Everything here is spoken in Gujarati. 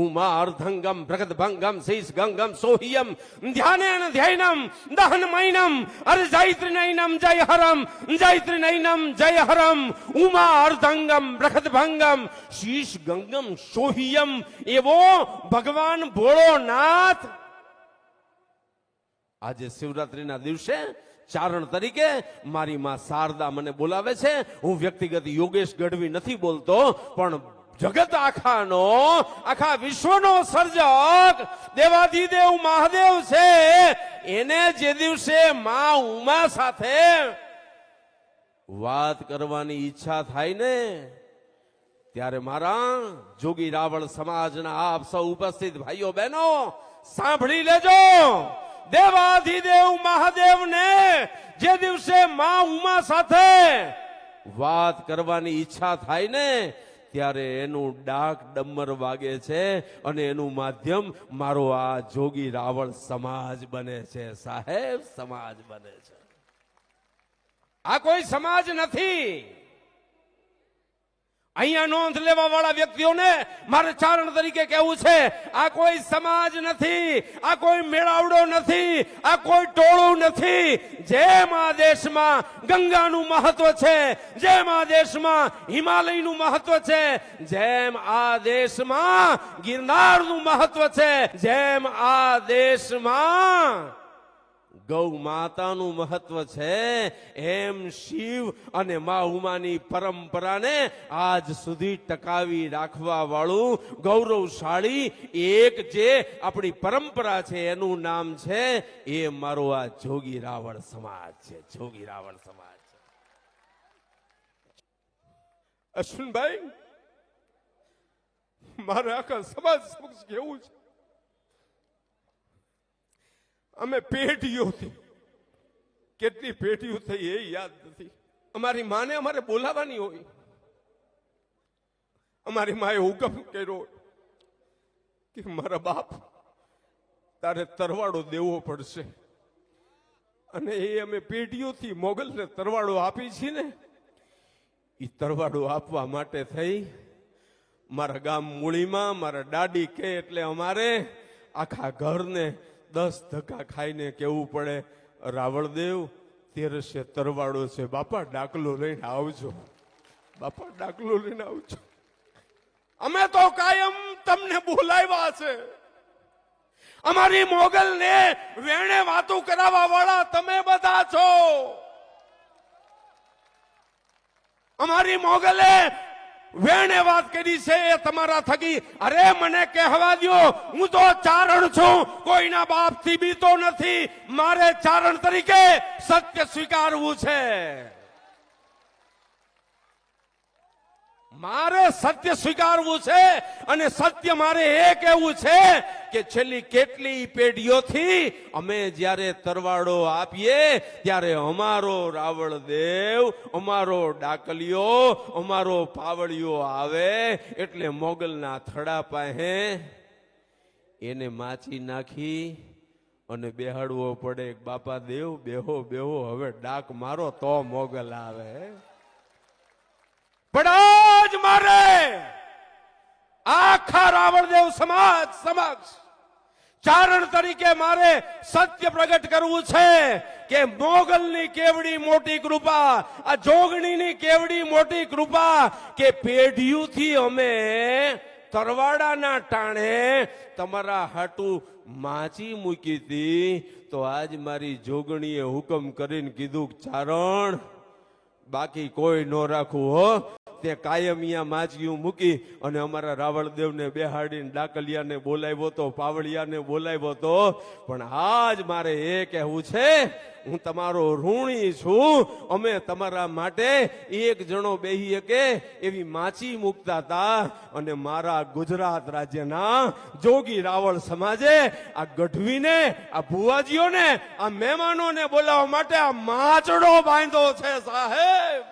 ઉમાર્ધંગમ ભ્રગદભંગમ શીશ ગંગમ સોહિયમ ધ્યાનેન ધ્યૈનમ દહનમૈનમ અર્જૈત્રિનૈનમ જય હરમ જય હરમ ઉમાર્ધંગમ ભ્રગદભંગમ શીશ ગંગમ સોહિયમ એવો ભગવાન ભોળોનાથ આજે શિવરાત્રીના દિવસે ચારણ તરીકે મારી માં શારદા મને બોલાવે છે. હું વ્યક્તિગત યોગેશ ગઢવી નથી બોલતો, પણ જગત આખા વિશ્વનો સર્જક દેવાધિદેવ મહાદેવ છે. એને જે દિવસે માં ઉમા સાથે વાત કરવાની ઈચ્છા થાય ને, ત્યારે મારા જોગી રાવળ સમાજના આપ સૌ ઉપસ્થિત ભાઈઓ બહેનો સાંભળી લેજો. દેવાધિદેવ મહાદેવને જે દિવસે માં ઉમા સાથે વાત કરવાની ઈચ્છા થાય ને, ત્યારે એનું ડાક ડમર વાગે છે અને એનું માધ્યમ મારો આ જોગી રાવળ સમાજ બને છે. સાહેબ, સમાજ બને છે. આ કોઈ સમાજ નથી. અહીંયા નોંધ લેવા વાળા વ્યક્તિઓને મારે ચારણ તરીકે કહેવું છે, આ કોઈ સમાજ નથી, આ કોઈ મેળાવડો નથી, આ કોઈ ટોળું નથી. જેમ આ દેશમાં ગંગાનું મહત્વ છે, જેમ આ દેશમાં હિમાલયનું મહત્વ છે, જેમ આ દેશમાં ગિરનારનું મહત્વ છે, જેમ આ દેશમાં ગૌ માતાનું મહત્વ છે, એમ શિવ અને મા ઉમાની પરંપરાને આજ સુધી ટકાવી રાખવા વાળું ગૌરવશાળી એક જે આપણી પરંપરા છે એનું નામ છે, એ મારો આ જોગી રાવળ સમાજ છે. જોગી રાવળ સમાજ છે. અશ્વિનભાઈ, મારે આખા સમાજ સમક્ષ કેવું છે, અમે પેઢીઓથી કેટલી પેઢીઓ થઈ એ યાદ નથી. અમારી માને અમારે બોલાવાની હોય, અમારી માએ હુકમ કર્યો કે મારા બાપ તારે તરવાડો દેવો પડશે, અને એ અમે પેઢીઓથી મોગલને તરવાડો આપી છે ને, એ તરવાડો આપવા માટે થઈ મારા ગામ મૂળીમાં મારા દાડી કે એટલે અમારે આખા ઘરને 10 ધક્કા ખાઈને કેવું પડે, રાવળદેવ તેરસે તરવાડો છે, બાપા ડાકલો લઈને આવજો, બાપા ડાકલો લઈને આવજો. અમે તો કાયમ તમને બોલાવ્યા છે. અમારી મોગલને વેણે વાતો કરાવવા વાળા તમે બધા છો. અમારી મોગલે વેણે વાત કરી છે એ તમારા થકી. અરે મને કહેવા દો, હું તો ચારણ છું, કોઈના બાપથી બીતો નથી. મારે ચારણ તરીકે સત્ય સ્વીકારવું છે. મારે સત્ય સ્વીકારવું છે, અને સત્ય મારે એ કહેવું છે કે છેલ્લી કેટલી પેઢીઓથી અમે જ્યારે તરવાડો આપીએ ત્યારે અમારો રાવળદેવ, અમારો ડાકલિયો, અમારો પાવડિયો આવે એટલે મોગલના થડા પાસે એને માચી નાખી અને બેહાડવો પડે. બાપા દેવ બેહો બેહો, હવે ડાક મારો તો મોગલ આવે. પણ જ મારે આખા રાવળદેવ સમાજ સમક્ષ ચારણ તરીકે મારે સત્ય પ્રગટ કરવું છે કે મોગલની કેવડી મોટી કૃપા, આ જોગણીની કેવડી મોટી કૃપા કે પેઢીઓથી અમે તરવાડાના ટાણે તમારા હાટું માચી મૂકી હતી, તો આજ મારી જોગણીએ હુકમ કરીને કીધું, ચારણ બાકી કોઈ ન રાખવું હો. તે કાયમિયા માચીયું મૂકી અને અમારા રાવળદેવને બેહાડીને ડાકલિયાને બોલાવ્યો તો, પાવળિયાને બોલાવ્યો તો. પણ આજ મારે એ કહેવું છે, હું તમારો ઋણી છું. અમે તમારા માટે એક જણો બેહી શકે એવી માચી મૂકતા હતા, અને મારા ગુજરાત રાજ્યના જોગી રાવળ સમાજે આ ગઢવીને, આ ભુવાજીઓને, આ મહેમાનોને બોલાવવા માટે આ માચડો બાંધ્યો છે. સાહેબ,